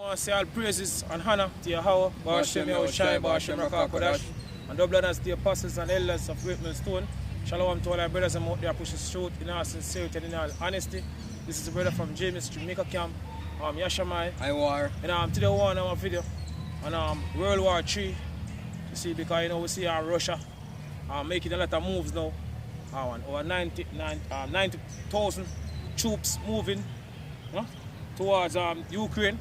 I want to say all praises and honor to Yahweh, Ba'ashem Yahushai, Ba'ashem Rakah and double honors to the apostles and elders of Great Millstone. Shalom to all our brothers and out there pushing truth in all sincerity and in all honesty. This is a brother from James Jamaica camp. Yashamai. I war. And today we want our video on World War 3. You see, because we see Russia making a lot of moves now. Over 90,000 troops moving towards Ukraine.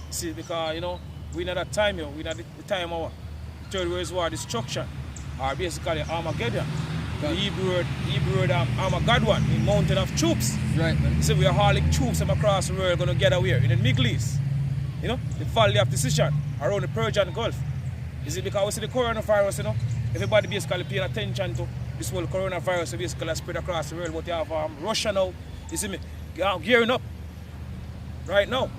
You see, because we in that time here, we in the time of Third World War destruction, or basically Armageddon. The Hebrew word Armageddon, in mountain of troops. Right, man. So we are hauling troops from across the world going to gather where? In the Middle East. The Valley of Decision, around the Persian Gulf. You see, because we see the coronavirus, everybody basically paying attention to this whole coronavirus, basically spread across the world. But you have Russia now, you see me, gearing up right now.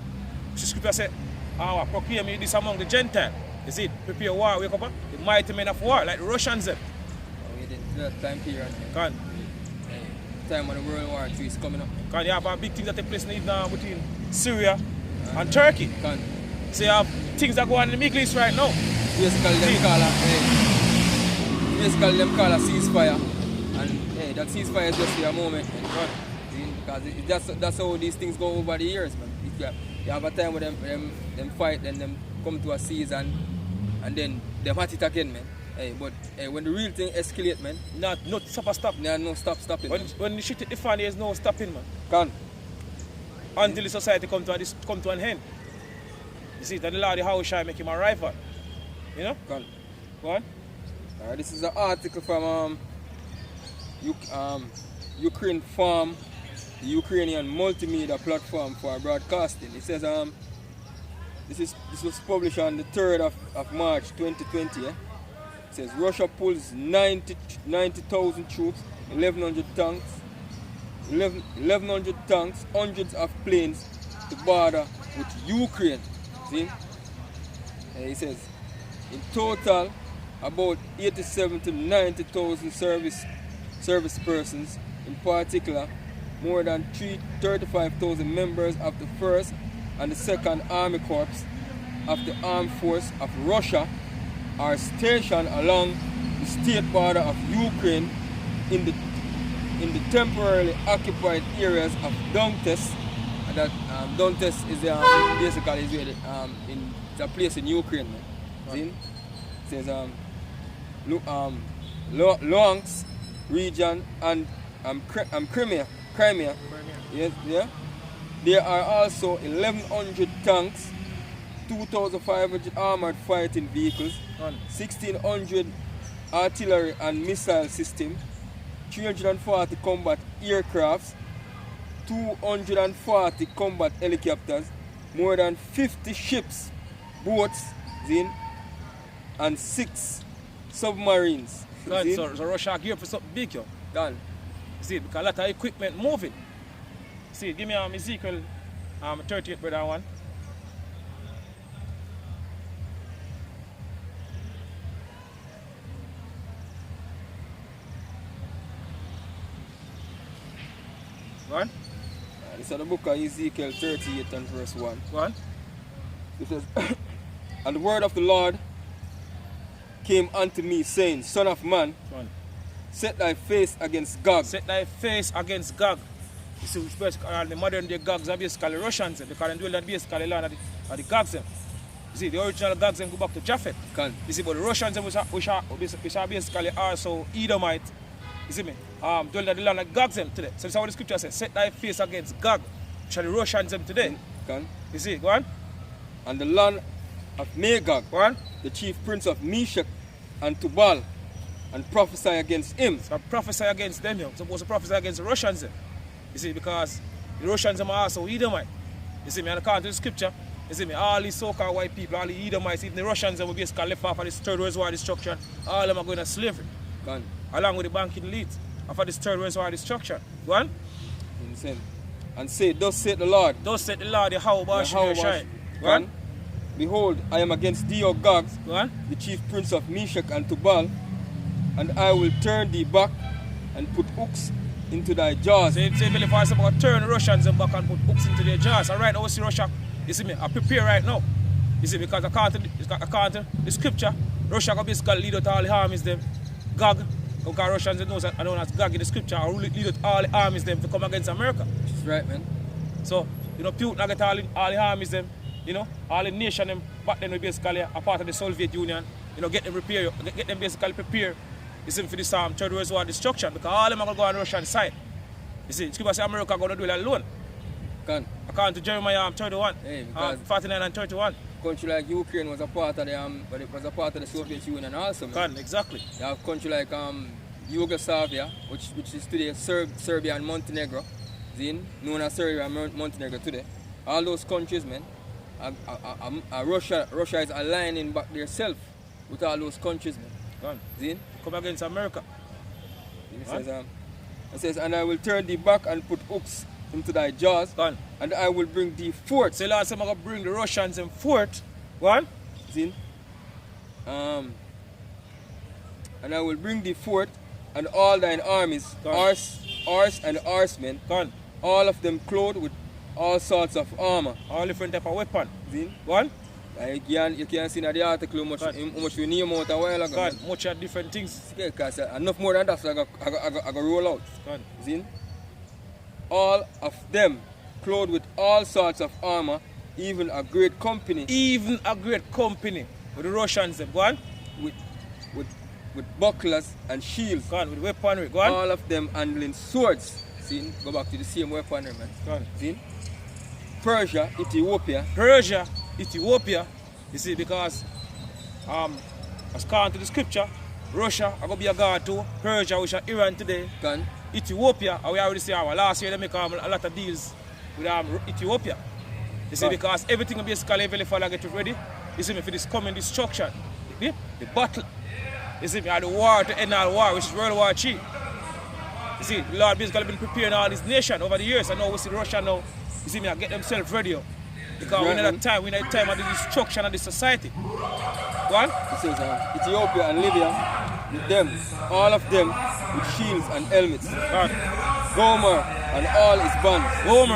The scripture said, proclaim me this among the Gentiles. You see, prepare war, wake up, the mighty men of war, like the Russians. That time period. Can. Time when the World War 3 is coming up. Can you have big things that take place between Syria and Turkey? Can. So you have things that go on in the Middle East right now. Basically them call a ceasefire. And that ceasefire is just for a moment. Because that's how these things go over the years, man. You have a time where them fight, then them come to a cease and then them at it again, man. But when the real thing escalate, man, no stop. No stopping. When the shit hit the fan, there's no stopping, man. Can. Until the society come to an end. You see, that the Lord Yahushua make him a rival. Can. Go on. This is an article from Ukraine Farm, the Ukrainian multimedia platform for broadcasting. It says this was published on the 3rd of March 2020. It says Russia pulls 90,000 troops, 1,100 tanks, hundreds of planes to border with Ukraine. See? It says in total about 87 to 90,000 service persons, in particular more than 35,000 members of the 1st and the 2nd Army Corps of the Armed Force of Russia are stationed along the state border of Ukraine in the temporarily occupied areas of Donetsk. And that Donetsk is basically in a place in Ukraine. See? It says Luhansk region and Crimea. Yes, yeah. There are also 1,100 tanks, 2,500 armored fighting vehicles, 1,600 artillery and missile systems, 340 combat aircrafts, 240 combat helicopters, more than 50 ships, boats, and 6 submarines. So Russia gear for something big, yo. Done. See, because a lot of equipment moving. See, give me Ezekiel 38, brother, one. Go on. This is the book of Ezekiel 38 and verse 1. Go on. It says, and the word of the Lord came unto me, saying, Son of man, set thy face against Gog. Set thy face against Gog. You see, the modern day Gogs are basically Russians, because they dwell basically land of the Gogs. You see, the original Gogs go back to Japhet. You see, but the Russians which are basically also Edomite, you see me, dwell in the land of Gogs today. So this is what the scripture says, set thy face against Gog, which are the Russians today. You see, go on. And the land of Magog, go on. The chief prince of Meshach and Tubal, and prophesy against him. So prophesy against them, you're supposed to prophesy against the Russians. You see, because the Russians are also Edomite. You see me, and according to the scripture, you see me, all these so-called white people, all the Edomites, even the Russians will basically left off of this Third World War destruction, all of them are going to slavery. Gone. Along with the banking elite after this Third World War destruction. Go on. And say, thus saith the Lord. Thus saith the Lord, Yahweh Shai. Go on. Behold, I am against thee, O Gog, the chief prince of Meshach and Tubal, and I will turn thee back and put hooks into thy jaws. So if I say about turn Russians and back and put hooks into their jaws. Alright, now we see Russia you see me, I prepare right now. You see, because according to the scripture, Russia can basically lead out all the armies them, Gog, because Russians are known as Gog in the scripture, or lead out all the armies them to come against America. That's right, man. So, you know, Putin get all the armies them, you know, all the nation them back then we basically a part of the Soviet Union, you know, get them basically prepare, you see, for this Third World War destruction, because all them are going to go on the Russian side. You see, Scripture say America going to do it alone. According to Jeremiah 31, 49 and 31. Country like Ukraine was a part of the but it was a part of the Soviet Union also. Exactly. You have country like Yugoslavia, which is today Serbia and Montenegro, known as Serbia and Montenegro today. All those countries, man, Russia is aligning back themselves with all those countries, man. Come against America. It says, and I will turn thee back and put hooks into thy jaws, and I will bring thee forth. So last time I'm going to bring the Russians in forth. One. And I will bring thee forth, and all thine armies, horse and horsemen, all of them clothed with all sorts of armor. All different type of weapon. One. You can see in the article how much we name out a while ago. Much of different things. Because enough more than that, so I go roll out. All of them clothed with all sorts of armor, even a great company. Even a great company. With the Russians, them. Go on. With bucklers and shields. Go on, with weaponry. Go on. All of them handling swords. See? Go back to the same weaponry, man. Go on. See? Persia, Ethiopia. You see, because as according to the scripture, Russia are going to be a god too. Persia, which are Iran today. Gone. Ethiopia, we already see our last year they make a lot of deals with Ethiopia. You see, because everything basically very far get ready. You see me for this coming destruction. The battle. You see me, the war to end all war, which is World War 3. You see, the Lord basically been preparing all these nations over the years. I know we see Russia now. You see me, I get themselves ready. Because we need a time of the destruction of the society. Go on. It says Ethiopia and Libya, with them, all of them with shields and helmets. Gomer and all his bands. Go on. The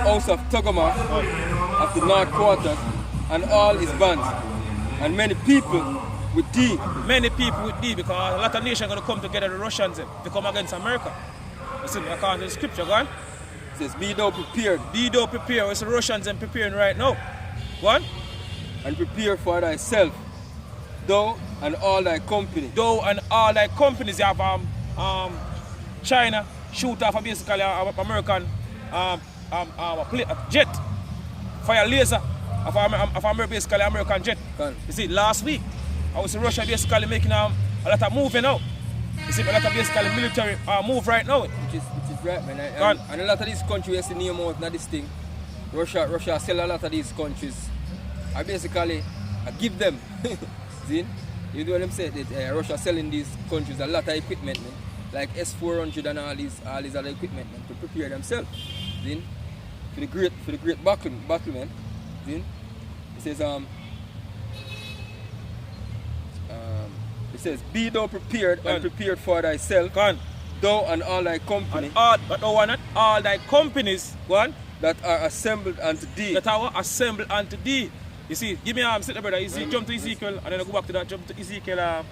house of Togomar of the north quarters and all his bands. And many people with thee. Because a lot of nations are going to come together, the Russians, to come against America. You see me, according to the scripture, go on. It says, be thou prepared. It's the Russians and preparing right now. Go on. And prepare for thyself, thou and all thy company. You have China shoot off basically American jet, fire laser of basically American jet. You see, last week I was in Russia basically making a lot of moving now. You see, a lot of basically military move right now. Which is right, man. And a lot of these countries, the name out, not this thing. Russia sell a lot of these countries. I basically give them. See? You know what I'm saying? That Russia selling these countries a lot of equipment, man. Like S-400 and all these other equipment, man, to prepare themselves. See? For the great battle, man. See? It says, be thou prepared and prepared for thyself, thou and all thy company. All thy companies, that are assembled unto thee. You see, give me sit there, brother. You see, jump to Ezekiel, and then I go back to that. Jump to Ezekiel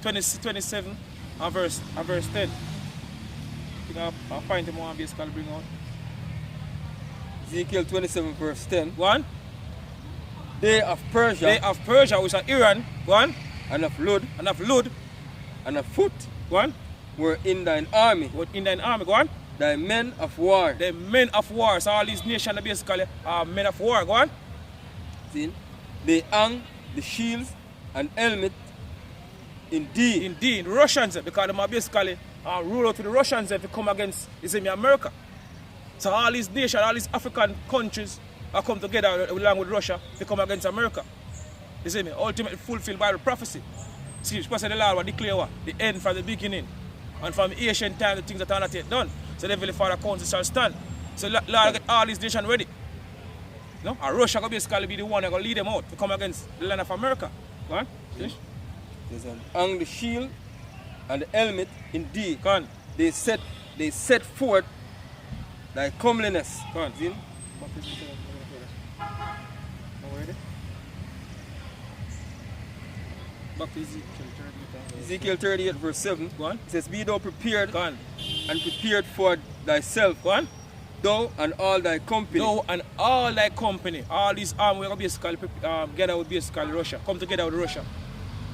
27 and verse 10. I think I'll find him one basically bring out. Ezekiel 27 verse 10. One. They of Persia, which are Iran. One. And of Lud. And of Foot. One. Were in thine army. Go on. Thy men of war. So all these nations are basically men of war. Go on. See? They hang the shields and helmet in thee. The Russians, because they are basically rule out to the Russians if they come against America. So all these nations, all these African countries are come together along with Russia to come against America. You see me? Ultimately fulfilled by the prophecy. See, because the Lord will declare what? The end from the beginning. And from ancient time, the things that are not yet done. So the Heavenly Father council shall stand. So Lord will get all these nations ready. No? And Russia will basically be the one that will lead them out to come against the land of America. Go on, finish. Hang the shield and the helmet in thee. Go on. They set forth thy comeliness. Go on. See? Back to Ezekiel. Now ready? Back to Ezekiel 38. Ezekiel 38 verse 7. Go on. It says, be thou prepared Go on. and prepared for thyself, Go on. thou and all thy company. Thou and all thy company, all these army we're basically together with basically Russia, come together with Russia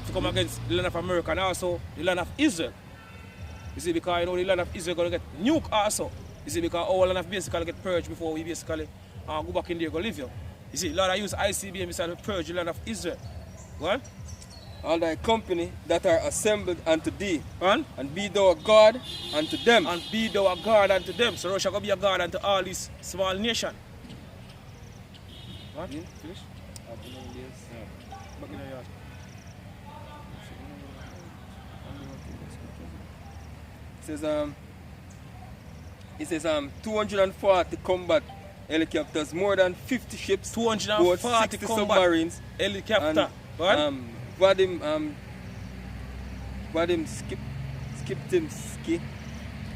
to come against the land of America and also the land of Israel. You see, because you know the land of Israel gonna get nuked also. You see, because our land of basically get purged before we basically go back in there go live here. You see, Lord I use ICBM to purge the land of Israel. Go on. All thy company that are assembled unto thee, And be thou a God unto them. and be thou a guard unto them. So Russia gonna be a guard unto all these small nations. What? Yeah. Finish? Back in the yard. It says 240 combat helicopters, more than 50 ships, about 240 60 combat submarines, helicopter. and Vadim Skiptimski,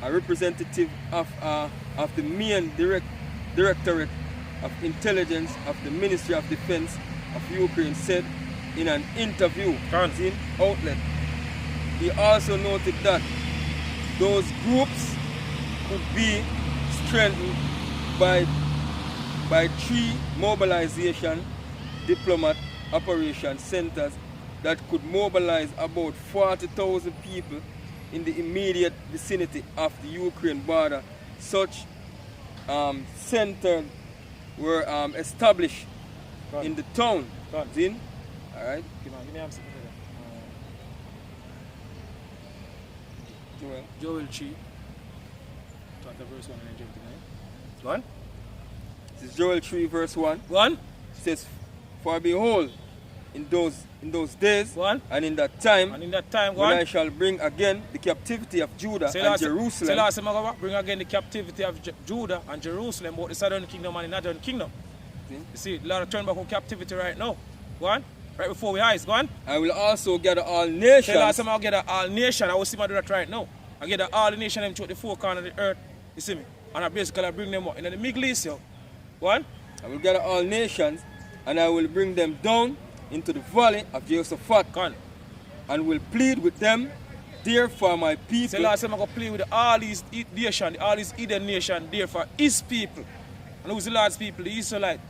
a representative of the main directorate of intelligence of the Ministry of Defense of Ukraine, said in an interview in outlet. He also noted that those groups could be strengthened by 3 mobilization diplomat operation centers that could mobilize about 40,000 people in the immediate vicinity of the Ukraine border. Such centers were established in the town. Zin? All right. Give me answer. Joel. Joel 3, chapter verse 1 and 29. Go on. This is Joel 3 verse 1. Go on. It says, for behold, in those days Go on. and in that time, And in that time, go when on. I shall bring again the captivity of Judah Say and last, Jerusalem. say last time I go bring again the captivity of Judah and Jerusalem, both the southern kingdom and the northern kingdom. See? You see, a lot of turn back on captivity right now. Go on. Right before we eyes. Go on. I will also gather all nations. Say last time I'll get all nation. I will see my do that right now. I get all the nation them through the 4 corners of the earth. You see me? And I basically bring them up in the Middle East. Yo. Go on. I will gather all nations, and I will bring them down into the valley of Jehoshaphat, Go on. and will plead with them there for my Say people. last time I go play with all these nations, all these Eden nation there for his people. And who's the Lord's people? The Israelites.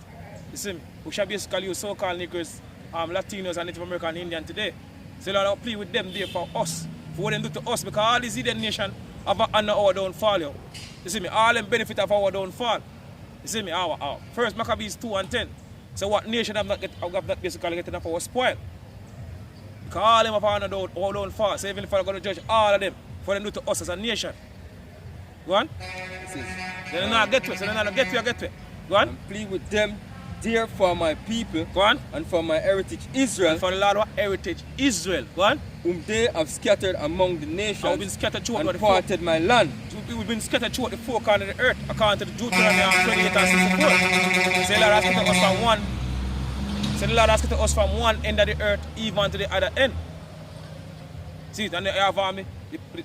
You see me? We shall basically use so-called Negroes, Latinos and Native American Indian today. So Lord, I'll play with them there for us. For what they do to us. Because all these Eden nation have under our downfall. Yo. You see me? All them benefit of our downfall. You see me? Our. First Maccabees 2 and 10. So what nation have not basically getting up our spoil? Because all them have under our downfall. So even if I'm going to judge all of them, for them do to us as a nation. Go on. They don't not get to it. So they don't not get to it. Go on. And plead with them there for my people. Go on. And for my heritage Israel, For the Lord of heritage, Israel. Go on. whom they have scattered among the nations, And we've been scattered throughout and the 4. parted my land. We've been scattered throughout the 4 corners of the earth, according to the Deuteronomy 28 and 64. Say the Lord has scattered us from one. Say the Lord has scattered us from one end of the earth, even to the other end. See, and they have army,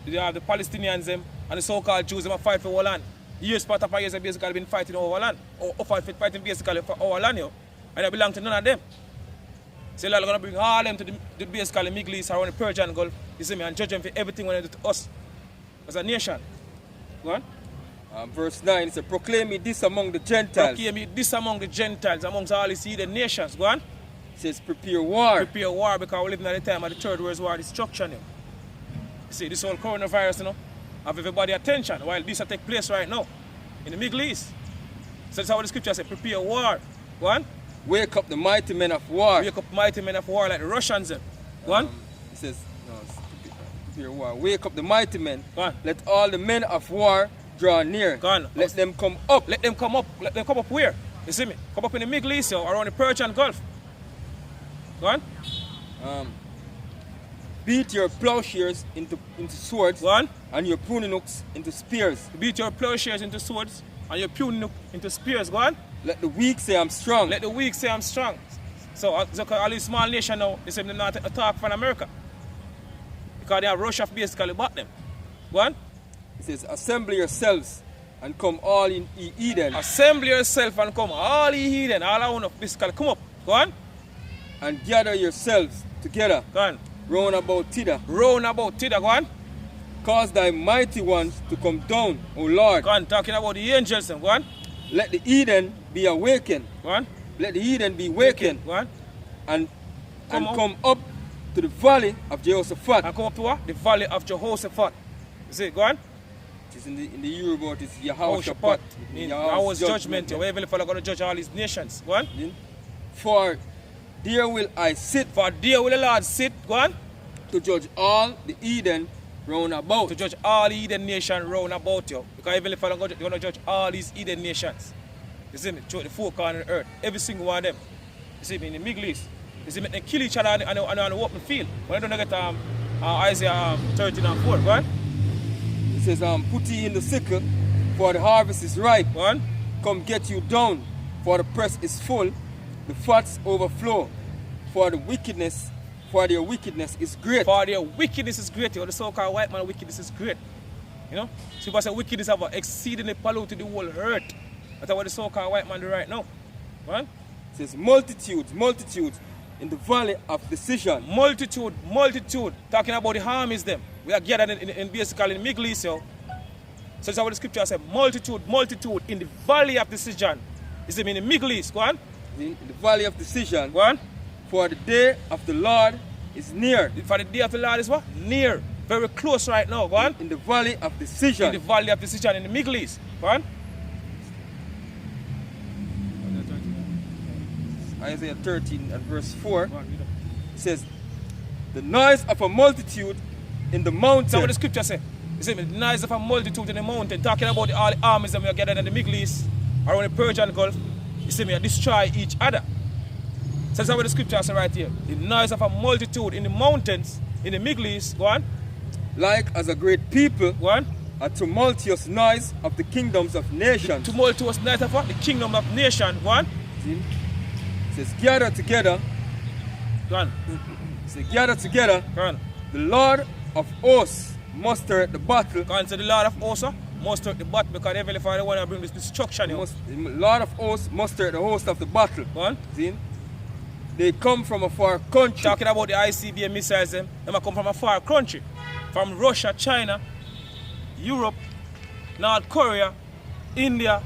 they have the Palestinians them, and the so-called Jews them fight for our land. Years part of years have basically been fighting over our land, or fighting basically for our land, yo. And they belong to none of them. So Lord gonna bring all them to the basically Middle East around the Persian Gulf, you see me, and judge them for everything when they do to us as a nation. Go on. Verse 9, it says, proclaim me this among the Gentiles. Proclaim me this among the Gentiles, amongst all these heathen nations. Go on. It says, prepare war. Prepare war, because we're living at the time of the Third World War destruction. You see, this whole coronavirus, have everybody attention while this will take place right now in the Middle East. So that's how the scripture says, prepare war. Go on. Wake up the mighty men of war. Wake up mighty men of war like the Russians. Go on. It says, no, it's prepare war. Wake up the mighty men. Go on. Let all the men of war draw near. Go on. Let them come up. Let them come up. Let them come up where? You see me? Come up in the Middle East, around the Persian Gulf. Go on. Beat your plowshares into swords. Go on. And your pruning hooks into spears. Beat your plowshares into swords and your pruning hook into spears. Go on. Let the weak say I'm strong. Let the weak say I'm strong. So all these small nations now, they say they're not attack from America. Because they have Russia basically bought them. Go on. It says, assemble yourselves and come all in Eden. Assemble yourself and come. All ye heathen, all I want basically come up. Go on. And gather yourselves together. Go on. Round about thither. Round about thither. Go on. Cause thy mighty ones to come down, O Lord. Go on. Talking about the angels. Go on. Let the heathen be awakened. Go on. Let the heathen be awakened. Go on. And come up to the valley of Jehoshaphat. And come up to what? The valley of Jehoshaphat. You see, go on. It is in the Yoruba, it is Jehoshaphat. Yahweh's judgment. Your heavenly Father going to judge all his nations. Go on. For there will I sit. For there will the Lord sit. Go on. To judge all the heathen round about. To judge all the heathen nations round about you. Because heavenly Father going to judge all these heathen nations. You see me? Throughout the four corners of the earth. Every single one of them. You see me? In the Middle East. You see me? They kill each other on the open field. When I don't get Isaiah 13 and 4. Go on. It says, put ye in the sickle, for the harvest is ripe. Go on. Come get you down, for the press is full, the fats overflow, for their wickedness is great. For their wickedness is great. The so-called white man wickedness is great. You know? So people say wickedness have exceedingly polluted the whole earth. That's what the so-called white man do right now. Go on. It says multitudes in the valley of decision. Multitude. Talking about the armies them. We are gathered in basically in the Middle East. So that's what the scripture says. Multitude in the valley of decision. Is it in the Middle East? Go on. In the valley of decision. Go on. For the day of the Lord is near. For the day of the Lord is what? Near. Very close right now. Go on. In the valley of decision. In the valley of decision in the Middle East. Go on. Isaiah 13 and verse 4. It says, the noise of a multitude in the mountain. That's what the scripture says. You see, the noise of a multitude in the mountain, talking about all the armies that we are gathered in the Middle East, around the Persian Gulf. You see, we destroy each other. So that's what the scripture says right here. The noise of a multitude in the mountains, in the Middle East, go on. Like as a great people, go on. A tumultuous noise of the kingdoms of nations. The tumultuous noise of what? The kingdom of nations, go on. See? It says, gather together. Go on. It says, gather together. Go on. The Lord of hosts muster at the battle. Go on, so the Lord of hosts muster at the battle because the Heavenly Father want to bring this destruction. The Lord of hosts muster at the host of the battle. Go on. See? They come from a far country. Talking about the ICBM missiles, they come from a far country. From Russia, China, Europe, North Korea, India.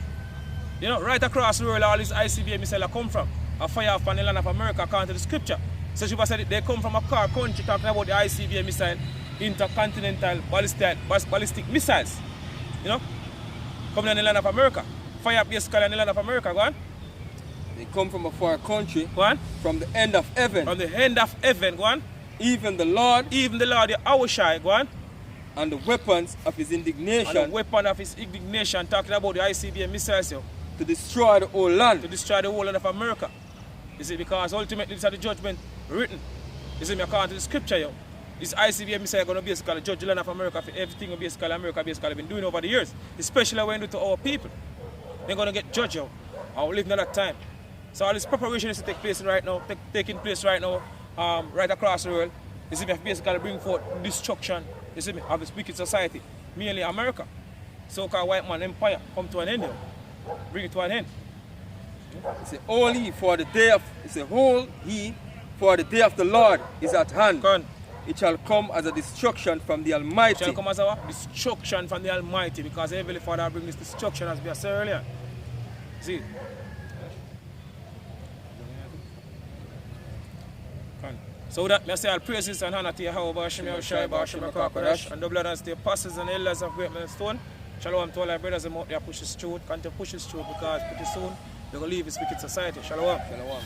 You know, right across the world, all these ICBM missiles come from. A fire from the land of America, according to the scripture. So she said they come from a far country, talking about the ICBM missile, intercontinental ballistic missiles. You know, coming in the land of America. Fire basically in the land of America, go on. They come from a far country. Go on. From the end of heaven. From the end of heaven, go on. Even the Lord, the Awashai, go on. And the weapons of his indignation. And the weapon of his indignation, talking about the ICBM missiles, yo. To destroy the whole land. To destroy the whole land of America. You see, because ultimately this is the judgment written. You see, according to the scripture, yo. This ICBM missile is going to basically judge the land of America for everything basically America basically been doing over the years. Especially when it to our people. They're going to get judged, yo. I will live in that time. So all this preparation is to take place right now, taking place right now, right across the world. You see me, basically bring forth destruction, you see me, of this wicked society, mainly America. So-called white man empire come to an end, yo. Bring it to an end. It's a whole he for the day of, it's a whole he for the day of the Lord is at hand. It shall come as a destruction from the Almighty. It shall come as a destruction from the Almighty, because Heavenly Father bring this destruction as we said earlier. See? So that I say all praises and honor to Yahweh, Bashim Yahushai, Bashim Yahushai, and the blood and the apostles and elders of Great Millstone. Shalom to all our brothers and out there push this truth, continue to push this truth, because pretty soon they're going to leave this wicked society. Shalom. Shalom.